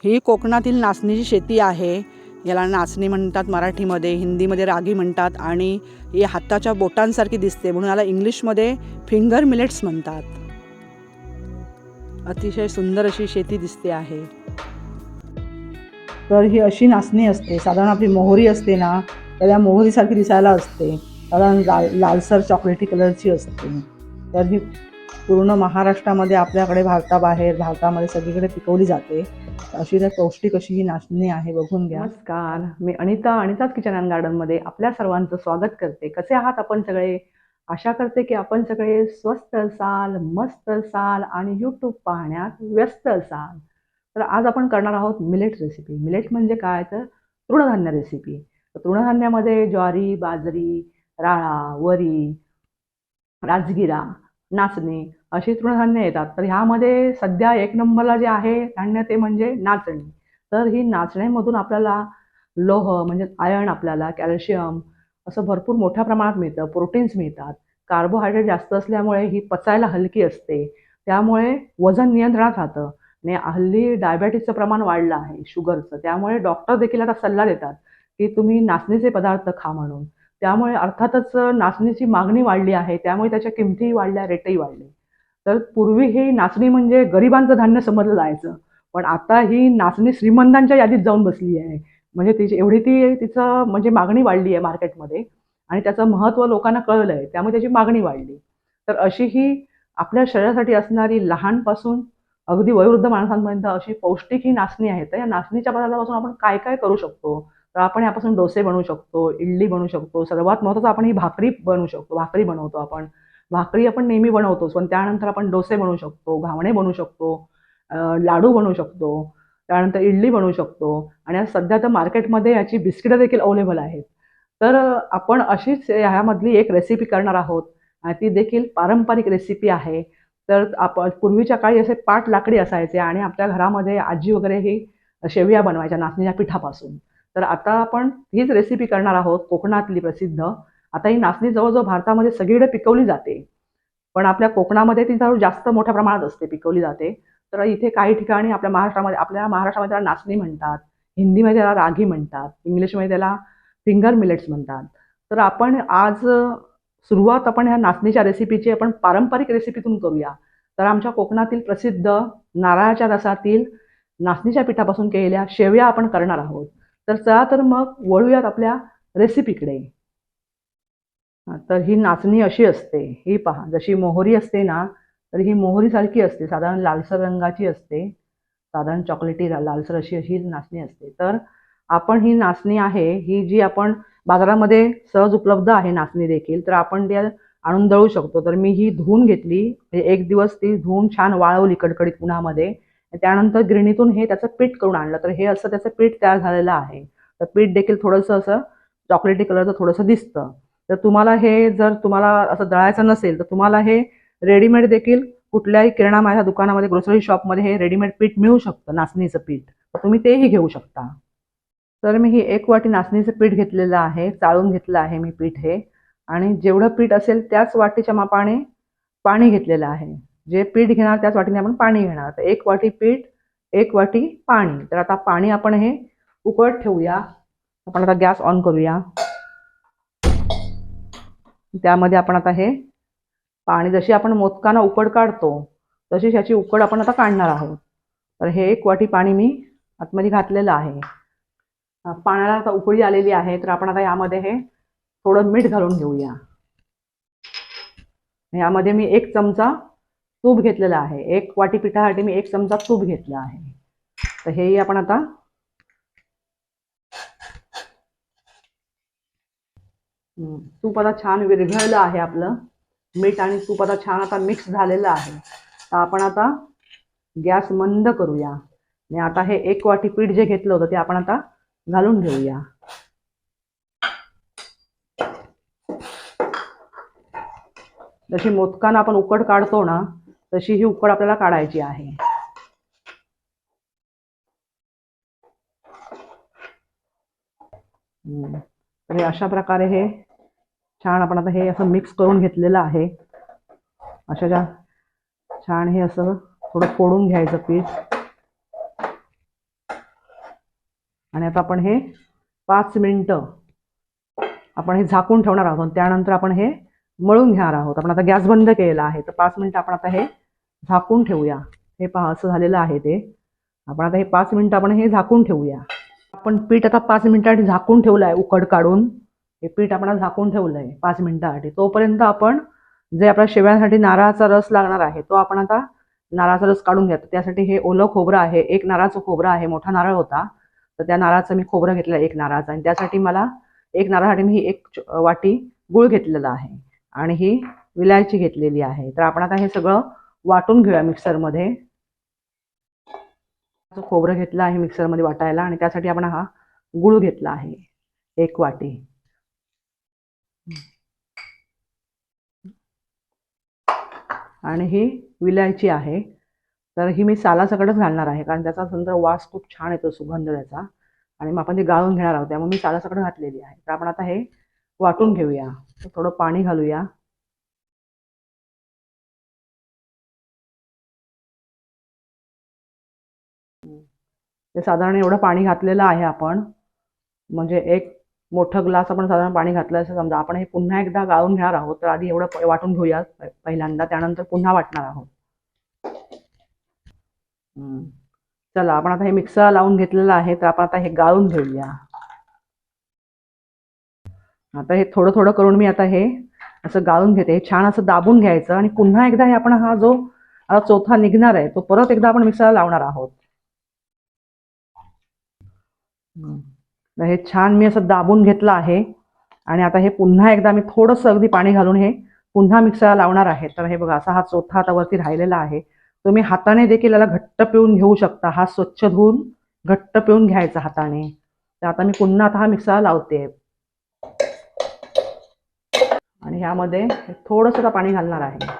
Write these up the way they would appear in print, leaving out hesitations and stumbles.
ही कोकणातील नाचणीची शेती आहे. याला नाचणी म्हणतात मराठीमध्ये, हिंदीमध्ये रागी म्हणतात आणि ही हाताच्या बोटांसारखी दिसते म्हणून याला इंग्लिशमध्ये फिंगर मिलेट्स म्हणतात. अतिशय सुंदर अशी शेती दिसते आहे. तर ही अशी नाचणी असते. साधारण आपली मोहरी असते ना, तर या मोहरीसारखी दिसायला असते. साधारण लालसर चॉकलेटी कलरची असते. तर ही पूर्ण महाराष्ट्रामध्ये आपल्याकडे भारतामध्ये सगळीकडे पिकवली जाते. अशी तर पौष्टिक अशी ही नाचणी आहे, बघून घ्या. नमस्कार, मी अनिताच किचन अँड गार्डनमध्ये आपल्या सर्वांचं स्वागत करते. कसे आहात आपण सगळे? आशा करते की आपण सगळे स्वस्त असाल, मस्त असाल आणि यूट्यूब पाहण्यात व्यस्त असाल. तर आज आपण करणार आहोत मिलेट रेसिपी. मिलेट म्हणजे काय, तर तृणधान्य रेसिपी. तृणधान्यामध्ये ज्वारी, बाजरी, राळा, वरी, राजगिरा, नाचणी अशी तृणधान्य येतात. तर ह्यामध्ये सध्या एक नंबरला जे आहे धान्य ते म्हणजे नाचणी. तर ही नाचण्यामधून आपल्याला लोह म्हणजे आयर्न, आपल्याला कॅल्शियम असं भरपूर मोठ्या प्रमाणात मिळतं. प्रोटीन्स मिळतात. कार्बोहायड्रेट जास्त असल्यामुळे ही पचायला हलकी असते. त्यामुळे वजन नियंत्रणात राहतं. आणि हल्ली डायबेटीसचं प्रमाण वाढलं आहे, शुगरचं. त्यामुळे डॉक्टर देखील आता सल्ला देतात की तुम्ही नाचणीचे पदार्थ खा म्हणून. त्यामुळे अर्थातच नाचणीची मागणी वाढली आहे. त्यामुळे त्याच्या किमतीही वाढल्या, रेटही वाढले. तर पूर्वी ही नाचणी म्हणजे गरिबांचं धान्य समजलं जायचं. पण आता ही नाचणी श्रीमंतांच्या यादीत जाऊन बसली आहे. म्हणजे तिचं म्हणजे मागणी वाढली आहे मार्केटमध्ये आणि त्याचं महत्त्व लोकांना कळलं आहे. त्यामुळे त्याची मागणी वाढली. तर अशी ही आपल्या शरीरासाठी असणारी लहानपासून अगदी वयोवृद्ध माणसांपर्यंत अशी पौष्टिक ही नाचणी आहे. तर या नाचणीच्या पदार्थापासून आपण काय काय करू शकतो? तर आपण यापासून डोसे बनवू शकतो, इडली बनवू शकतो. सर्वात महत्त्वाचं आपण ही भाकरी बनवू शकतो. भाकरी बनवतो आपण. भाकरी आपण नेहमी बनवतोच, पण त्यानंतर आपण डोसे बनवू शकतो, घावणे बनवू शकतो, लाडू बनवू शकतो, त्यानंतर इडली बनवू शकतो. आणि आज सध्या तर मार्केटमध्ये याची बिस्किटं देखील अवेलेबल आहेत. तर आपण अशीच ह्यामधली एक रेसिपी करणार आहोत आणि ती देखील पारंपरिक रेसिपी आहे. तर आपण पूर्वीच्या काळी असे पाट लाकडी असायचे आणि आपल्या घरामध्ये आजी वगैरे ही शेवया बनवायच्या नाचणीच्या पिठापासून. तर आता आपण हीच रेसिपी करणार आहोत, कोकणातली प्रसिद्ध. आता ही नाचणी जवळजवळ भारतामध्ये सगळीकडे पिकवली जाते, पण आपल्या कोकणामध्ये ती जरा जास्त मोठ्या प्रमाणात असते, पिकवली जाते. तर इथे काही ठिकाणी आपल्या महाराष्ट्रामध्ये त्याला नाचणी म्हणतात, हिंदीमध्ये त्याला रागी म्हणतात, इंग्लिशमध्ये त्याला फिंगर मिलेट्स म्हणतात. तर आपण आज सुरुवात आपण ह्या नाचणीच्या रेसिपीची आपण पारंपरिक रेसिपीतून करूया. तर आमच्या कोकणातील प्रसिद्ध नारळाच्या रसातील नाचणीच्या पिठापासून केलेल्या शेवया आपण करणार आहोत. तर चला तर मग वळूयात आपल्या रेसिपीकडे. तर ही नाचणी अशी असते. ही पहा, जशी मोहरी असते ना, तर ही मोहरीसारखी असते. साधारण लालसर रंगाची असते. साधारण चॉकलेटी लालसर अशी अशी नाचणी असते. तर आपण ही नाचणी आहे, ही जी आपण बाजारामध्ये सहज उपलब्ध आहे नाचणी देखील, तर आपण ती आणून दळू शकतो. तर मी ही धुवून घेतली. एक दिवस ती धुवून छान वाळवली कडकडीत उन्हामध्ये. त्यानंतर गिरणीतून हे त्याचं पीठ करून आणलं. तर हे असं त्याचं पीठ तयार झालेलं आहे. तर पीठ देखील थोडंसं असं चॉकलेटी कलरचं थोडंसं दिसतं. तर तुम्हाला हे जर तुम्हाला असं दळायचं नसेल तर तुम्हाला हे रेडीमेड देखील कुठल्याही किराणा मालाच्या दुकानामध्ये, ग्रोसरी शॉपमध्ये हे रेडीमेड पीठ मिळू शकतं, नाचणीचं पीठ. तर तुम्ही तेही घेऊ शकता. तर मी ही 1 वाटी नाचणीचं पीठ घेतलेलं आहे, चाळून घेतलं आहे मी पीठ हे. आणि जेवढं पीठ असेल त्याच वाटीच्या मापाने पाणी घेतलेलं आहे. जे पीठ घेणार त्याच वाटीने आपण पाणी घेणार. तर 1 वाटी पीठ, 1 वाटी पाणी. तर आता पाणी आपण हे उकळत ठेवूया. आपण आता गॅस ऑन करूया. त्यामध्ये आपण आता हे पाणी, जशी आपण मोदकांना उकड काढतो तशीच ह्याची उकड आपण आता काढणार आहोत. तर हे 1 वाटी पाणी मी आतमध्ये घातलेलं आहे. पाण्याला आता उकळी आलेली आहे. तर आपण आता यामध्ये हे थोडं मीठ घालून घेऊया. यामध्ये मी 1 चमचा तूप घेतलेला आहे. 1 वाटी पिठासाठी मी 1 चमचा तूप घेतलं आहे. तर हेही आपण आता तूप आता छान विरघळलं आहे. आपलं मीठ आणि तूप आता छान आता मिक्स झालेलं आहे. तर आपण आता गॅस मंद करूया आणि आता हे 1 वाटी पीठ जे घेतलं होतं ते आपण आता घालून घेऊया. जशी मोदकांना आपण उकड काढतो ना, तशी ही उकड आपल्याला काढायची आहे. तर अशा प्रकारे हे छान आपण आता हे असं मिक्स करून घेतलेलं आहे. अशा छान हे असं थोडं फोडून घ्यायचं पीठ. आणि आता आपण हे 5 मिनिटं आपण हे झाकून ठेवणार आहोत. त्यानंतर आपण हे मळून घेणार आहोत. आपण आता गॅस बंद केलेला आहे, तर 5 मिनिटं आपण आता हे झाकून ठेवूया. हे पहा असं झालेलं आहे ते. आपण आता हे 5 मिनिटं आपण हे झाकून ठेवूया. आपण पीठ आता 5 मिनिटांसाठी झाकून ठेवलं आहे, उकड काढून. हे पीठ आपण झाकून ठेवलं आहे 5 मिनिटांसाठी. तोपर्यंत आपण जे आपल्या शेवयांसाठी नारळाचा रस लागणार आहे तो आपण आता नारळाचा रस काढून घ्या. त्यासाठी हे ओलं खोबरं आहे, 1 नारळाचं खोबरं आहे, मोठा नारळ होता तर त्या नारळाचं मी खोबरं घेतलं 1 नारळाचं. आणि त्यासाठी मला 1 नारळासाठी मी 1 वाटी गूळ घेतलेला आहे आणि ही विलायची घेतलेली आहे. तर आपण आता हे सगळं वाटून घेऊया मिक्सरमध्ये. खोबरं घेतलं आहे मिक्सरमध्ये वाटायला आणि त्यासाठी आपण हा गूळ घेतला आहे 1 वाटी. आणि ही विलायची आहे, तर ही मी सालासकटच घालणार आहे कारण त्याचा सुंदर वास खूप छान येतो, सुगंध त्याचा. आणि मग आपण ती गाळून घेणार आहोत, त्यामुळे मी सालासकट घातलेली आहे. तर आपण आता हे वाटून घेऊया. थोडं पाणी घालूया. ते साधारण एवढं पाणी घातलेलं आहे आपण, म्हणजे 1 मोठं ग्लास आपण साधारण पाणी घातलं असं समजा. आपण हे पुन्हा एकदा गाळून घेणार आहोत, तर आधी एवढं वाटून घेऊया पहिल्यांदा, त्यानंतर पुन्हा वाटणार आहोत. चला आपण आता हे मिक्सर लावून घेतलेलं आहे, तर आपण आता हे गाळून घेऊया. आता हे थोडं थोडं करून मी आता हे असं गाळून घेते. छान असं दाबून घ्यायचं आणि पुन्हा एकदा हे आपण हा जो चोथा निघणार आहे तो परत एकदा आपण मिक्सरला लावणार आहोत. हे छान मी असं दाबून घेतलं आहे आणि आता हे पुन्हा एकदा मी थोडंसं अगदी पाणी घालून हे पुन्हा मिक्सरला लावणार आहे. तर हे बघा असा हा चोथा आता वरती राहिलेला आहे. तुम्ही हाताने देखील याला घट्ट पिळून घेऊ शकता. हा स्वच्छ धुवून घट्ट पिळून घ्यायचा हाताने. तर आता मी पुन्हा आता हा मिक्सरला लावते आणि ह्यामध्ये थोडंसं पाणी घालणार आहे.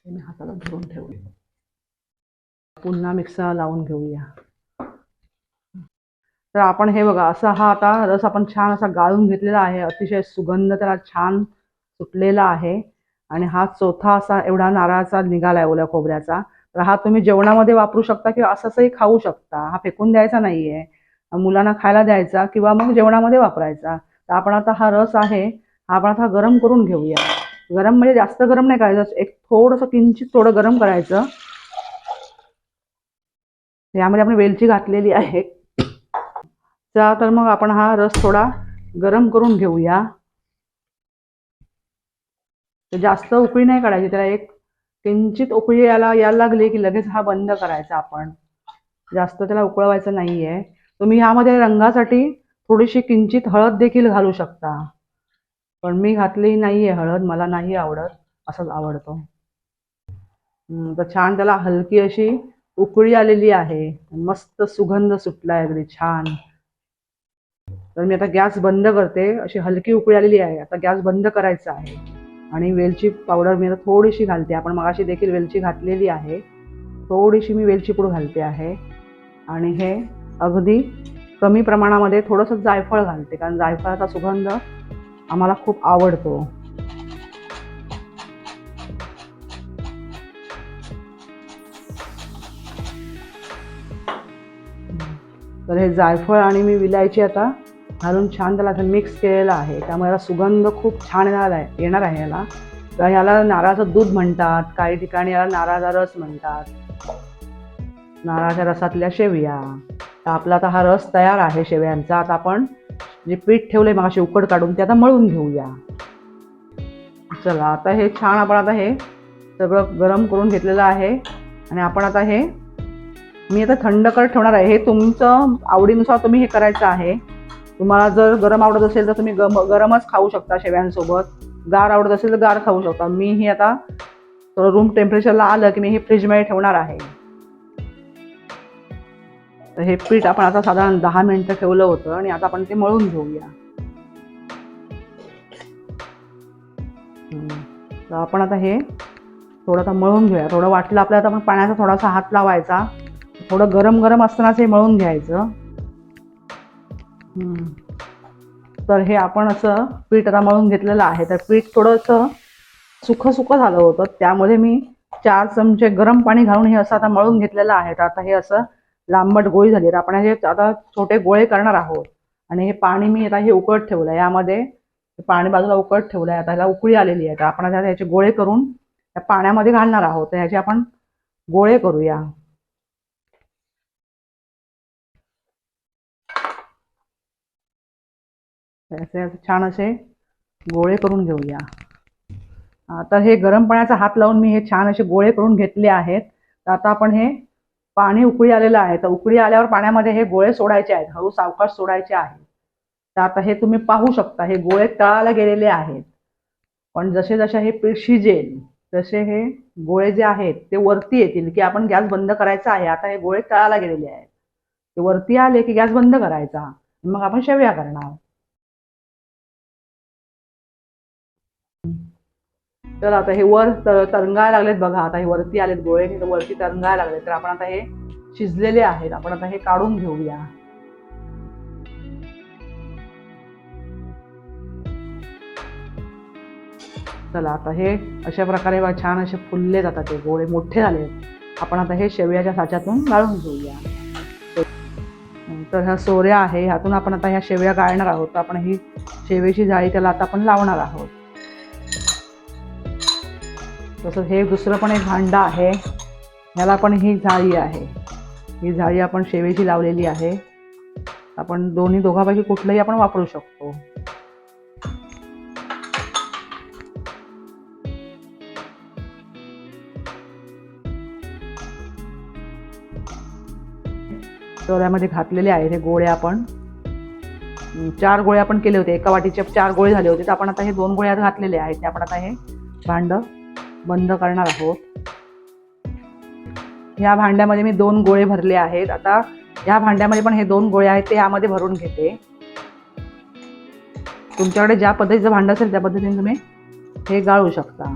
मी हाताला धरून ठेवले. पुन्हा मिक्सरला लावून घेऊया. तर आपण हे बघा असा हा आता रस आपण छान असा गाळून घेतलेला आहे. अतिशय सुगंध त्याला छान सुटलेला आहे आणि हा चोथा असा एवढा नारळाचा निघालाय ओल्या खोबऱ्याचा. तर हा तुम्ही जेवणामध्ये वापरू शकता किंवा असंही खाऊ शकता. हा फेकून द्यायचा नाहीये, मुलांना खायला द्यायचा किंवा मग जेवणामध्ये वापरायचा. तर आपण आता हा रस आहे हा आपण आता गरम करून घेऊया. गरम म्हणजे जास्त गरम नाही करायचं, एक थोडंसं किंचित थोडं गरम करायचं. यामध्ये आपण वेलची घातलेली आहे. तर मग आपण हा रस थोडा गरम करून घेऊया. तर जास्त उकळी नाही काढायची, त्याला एक किंचित उकळी यायला लागली की लगेच हा बंद करायचा. आपण जास्त त्याला उकळवायचं नाहीये. तुम्ही ह्यामध्ये रंगासाठी थोडीशी किंचित हळद देखील घालू शकता, पण मी घातली नाहीये हळद, मला नाही आवडत, असंच आवडतो. तर छान त्याला हलकी अशी उकळी आलेली आहे, मस्त सुगंध सुटलाय अगदी छान. तर मी आता गॅस बंद करते. अशी हलकी उकळी आलेली आहे, आता गॅस बंद करायचा आहे. आणि वेलची पावडर मी आता थोडीशी घालते. आपण मगाशी देखील वेलची घातलेली आहे, थोडीशी मी वेलची पूड घालते आहे. आणि हे अगदी कमी प्रमाणामध्ये थोडंसं जायफळ घालते, कारण जायफळाचा सुगंध आम्हाला खूप आवडतो. तर हे जायफळ आणि मी विलायची आता घालून छान त्याला मिक्स केलेलं आहे, त्यामुळे याला सुगंध खूप छान येणार आहे याला. तर ह्याला नारळाचं दूध म्हणतात, काही ठिकाणी याला नारळाचा रस म्हणतात, नारळाच्या रसातल्या शेवया. तर आपला आता हा रस तयार आहे शेवयांचा. आता आपण जे पीठ ठेवलंय मग अशी उकड काढून ते आता मळून घेऊया. चला आता हे छान आपण आता हे सगळं गरम करून घेतलेलं आहे आणि आपण आता हे मी आता थंड करत ठेवणार आहे. हे तुमचं आवडीनुसार तुम्ही हे करायचं आहे. तुम्हाला जर गरम आवडत असेल तर तुम्ही गरमच खाऊ शकता शेवयांसोबत, गार आवडत असेल तर गार खाऊ शकता. मी हे आता थोडं रूम टेम्परेचरला आलं की मी हे फ्रीजमध्ये ठेवणार आहे. तर हे पीठ आपण आता साधारण 10 मिनिटं ठेवलं होतं आणि आता आपण ते मळून घेऊया. तर आपण आता हे थोडं आता मळून घेऊया. थोडं वाटलं आपल्याला तर आपण पाण्याचा थोडासा हात लावायचा, थोडं गरम गरम असतानाच हे मळून घ्यायचं. तर हे आपण असं पीठ आता मळून घेतलेलं आहे. तर पीठ थोडंसं सुखं सुखं झालं होतं, त्यामध्ये मी 4 चमचे गरम पाणी घालून हे असं आता मळून घेतलेलं आहे. तर आता हे असं लांबट गोळी झाली. तर आपण हे आता छोटे गोळे करणार आहोत. आणि हे पाणी मी आता हे उकळत ठेवलं, यामध्ये पाणी बाजूला उकळत ठेवलं आहे. आता ह्याला उकळी आलेली आहे. तर आपण आता ह्याचे गोळे करून त्या पाण्यामध्ये घालणार आहोत. तर ह्याचे आपण गोळे करूया. असे छान असे गोळे करून घेऊया. तर हे गरम पाण्याचा हात लावून मी हे छान असे गोळे करून घेतले आहेत. तर आता आपण हे पाणी उकळी आलेलं आहे. तर उकळी आल्यावर पाण्यामध्ये हे गोळे सोडायचे आहेत, हळू सावकाश सोडायचे आहेत. तर आता हे तुम्ही पाहू शकता, हे गोळे तळाला गेलेले आहेत. पण जसे जसे हे पीठ शिजेल तसे हे गोळे जे आहेत ते वरती येतील की आपण गॅस बंद करायचा आहे. आता हे गोळे तळाला गेलेले आहेत, ते वरती आले की गॅस बंद करायचा, मग आपण शेवया करणार. तर आता हे वर तरंगायला लागलेत बघा. आता हे वरती आलेत गोळे, तर वरती तरंगायला लागलेत. तर आपण आता हे शिजलेले आहेत, आपण आता हे काढून घेऊया. चला आता हे अशा प्रकारे छान असे फुलले जातात, ते गोळे मोठे झाले. आपण आता हे शेवयाच्या साच्यातून गाळून घेऊया. तर ह्या सोऱ्या आहे, ह्यातून आपण आता ह्या शेवया गाळणार आहोत. आपण ही शेवेची जाळी त्याला आता आपण लावणार आहोत. तसं हे दुसरं पण एक भांडं आहे, ह्याला पण ही जाळी आहे. ही जाळी आपण शेवेची लावलेली आहे. आपण दोघांपैकी कुठलंही आपण वापरू शकतो. तर यामध्ये घातलेले आहेत हे गोळे. आपण 4 गोळे आपण केले होते, एका वाटीचे 4 गोळे झाले होते. तर आपण आता हे 2 गोळे घातलेले आहेत. ते आपण आता हे भांडं बंद करणार आहोत. या भांड्यामध्ये मी 2 गोळे भरले आहेत. आता या भांड्यामध्ये पण हे 2 गोळे आहेत ते यामध्ये भरून घेते. तुमच्याकडे ज्या पद्धतीचं भांडं असेल त्या पद्धतीने तुम्ही हे गाळू शकता.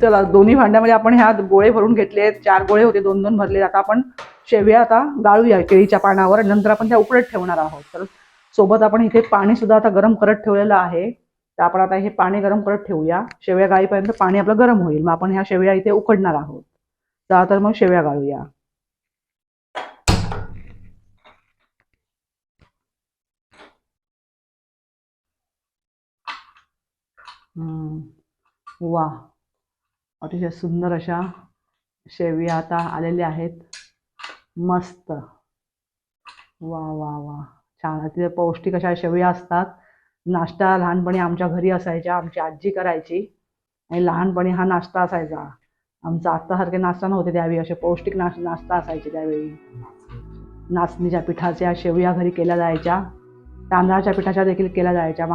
चला दोन्ही भांड्यामध्ये आपण ह्या गोळे भरून घेतले. 4 गोळे होते, 2-2 भरले. आता आपण शेवया आता गाळूया केळीच्या पानावर, नंतर आपण त्या उकळत ठेवणार आहोत. तर सोबत आपण इथे पाणी सुद्धा आता गरम करत ठेवलेलं आहे. तर आपण आता हे पाणी गरम करत ठेवूया. शेवया गाळीपर्यंत पाणी आपलं गरम होईल, मग आपण ह्या शेवया इथे उकडणार आहोत. तर मग शेवया गाळूया. वा, अतिशय सुंदर अशा शेवया आता आलेल्या आहेत. मस्त. वा वा वा, छान. अतिशय पौष्टिक अशा शेवया असतात. नाश्ता लहानपणी आमच्या घरी असायच्या, आमची आजी करायची आणि लहानपणी हा नाश्ता असायचा आमचा. आत्तासारखे नाश्ता नव्हते त्यावेळी, असे पौष्टिक नाश्ता असायचे त्यावेळी. नाचणीच्या पिठाच्या शेवया घरी केल्या जायच्या, तांदळाच्या पिठाच्या देखील केल्या जायच्या.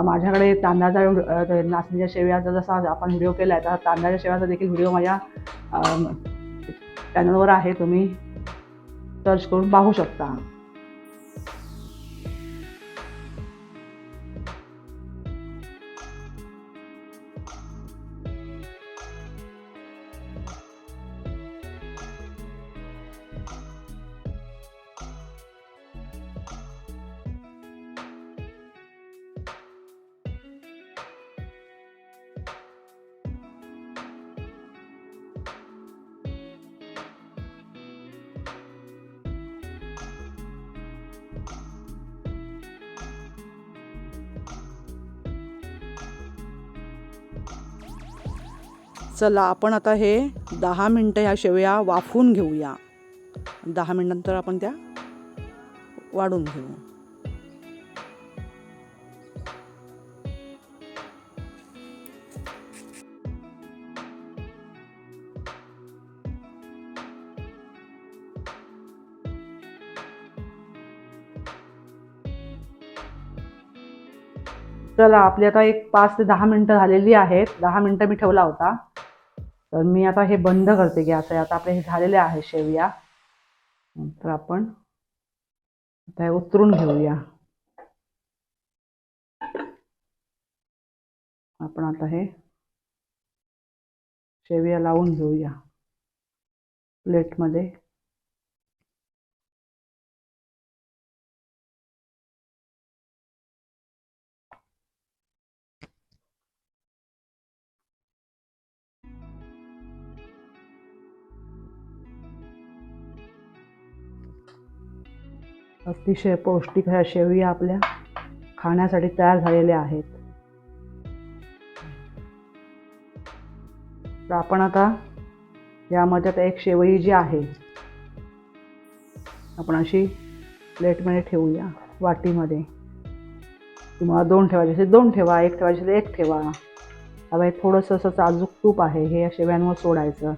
माझ्याकडे तांदळाच्या नाचणीच्या शेवयाचा जसा आपण व्हिडिओ केला आहे, तर तांदळाच्या शेवयाचा देखील व्हिडिओ माझ्या चॅनलवर आहे, तुम्ही सर्च करून पाहू शकता. चला आपण आता हे 10 मिनटं ह्या शेवया वाफवून घेऊया. 10 मिनिटांनंतर आपण त्या वाढून घेऊ. चला आपली आता एक 5 ते 10 मिनटं झालेली आहेत. 10 मिनटं मी ठेवला होता. तर मी आता हे बंद करते गॅस. आता आपले हे झालेले आहे शेवया. तर आपण आता हे उतरून घेऊया. आपण आता हे शेवया लावून घेऊया. प्लेटमध्ये. अतिशय पौष्टिक ह्या शेवया आपल्या खाण्यासाठी तयार झालेल्या आहेत. तर आपण आता यामध्ये आता एक शेवई जी आहे आपण अशी प्लेटमध्ये ठेवूया, वाटीमध्ये. तुम्हाला 2 ठेवायचे असेल 2 ठेवा, 1 ठेवायचे असेल 1 ठेवा. हवं थोडंसं असं साजूक तूप आहे, हे या शेव्यांवर सोडायचं.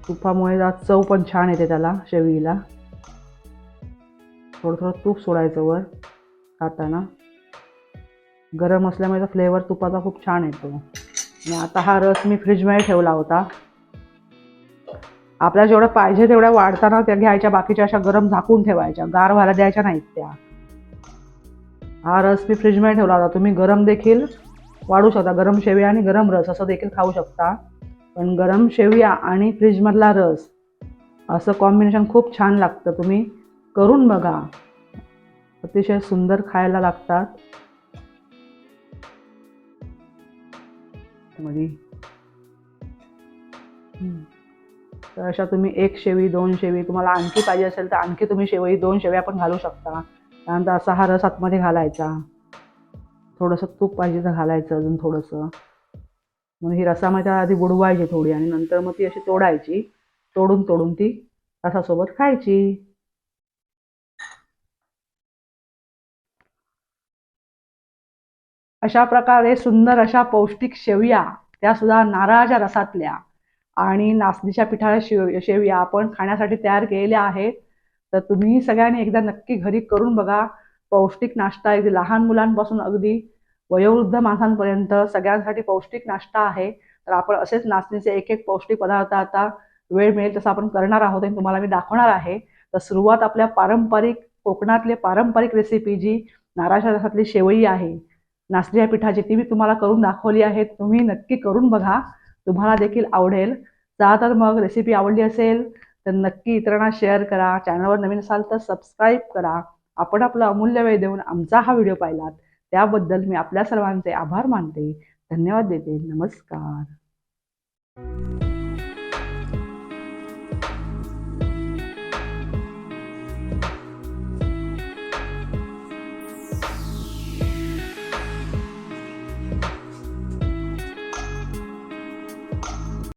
तुपामुळे चव पण छान येते त्याला, शेवईला. थोडं थोडं तूप सोडायचं वर खाताना. गरम असल्यामुळे फ्लेवर तुपाचा खूप छान येतो. आणि आता हा रस मी फ्रीजमध्ये ठेवला होता. आपल्याला जेवढं पाहिजे तेवढ्या वाढताना त्या घ्यायच्या, बाकीच्या अशा गरम झाकून ठेवायच्या, गार व्हायला द्यायच्या नाहीत त्या. हा रस मी फ्रीजमध्ये ठेवला होता. तुम्ही गरम देखील वाढू शकता, गरम शेवया आणि गरम रस असं देखील खाऊ शकता. पण गरम शेवया आणि फ्रीजमधला रस असं कॉम्बिनेशन खूप छान लागतं. तुम्ही करून बघा, अतिशय सुंदर खायला लागतात. तर अशा तुम्ही 1 शेवी 2 शेवी, तुम्हाला आणखी पाहिजे असेल तर आणखी तुम्ही शेवई 2 शेव्या पण घालू शकता. त्यानंतर असा हा रस आतमध्ये घालायचा. थोडंसं तूप पाहिजे तर घालायचं अजून थोडंसं. मग ही रसामध्ये आधी बुडवायची थोडी आणि नंतर मग ती अशी तोडायची. तोडून ती रसासोबत खायची. अशा प्रकारे सुंदर अशा पौष्टिक शेवया, त्यासुद्धा नारळाच्या रसातल्या आणि नाचणीच्या पिठाच्या शेवया आपण खाण्यासाठी तयार केलेल्या आहेत. तर तुम्ही सगळ्यांनी एकदा नक्की घरी करून बघा. पौष्टिक नाश्ता, अगदी लहान मुलांपासून अगदी वयोवृद्ध माणसांपर्यंत सगळ्यांसाठी पौष्टिक नाश्ता आहे. तर आपण असेच नाचणीचे एक एक पौष्टिक पदार्थ आता वेळ मिळेल तसं आपण करणार आहोत आणि तुम्हाला मी दाखवणार आहे. तर सुरुवात आपल्या पारंपरिक कोकणातली पारंपरिक रेसिपी जी नारळाच्या रसातली शेवई आहे नाचणीच्या पिठाची, ती मी तुम्हाला करून दाखवली आहे. तुम्ही नक्की करून बघा, तुम्हाला देखील आवडेल. तर मग रेसिपी आवडली असेल तर नक्की इतरांना शेअर करा. चॅनलवर नवीन असाल तर सबस्क्राईब करा. आपण आपला अमूल्य वेळ देऊन आमचा हा व्हिडिओ पाहिलात त्याबद्दल मी आपल्या सर्वांचे आभार मानते. धन्यवाद देते. नमस्कार.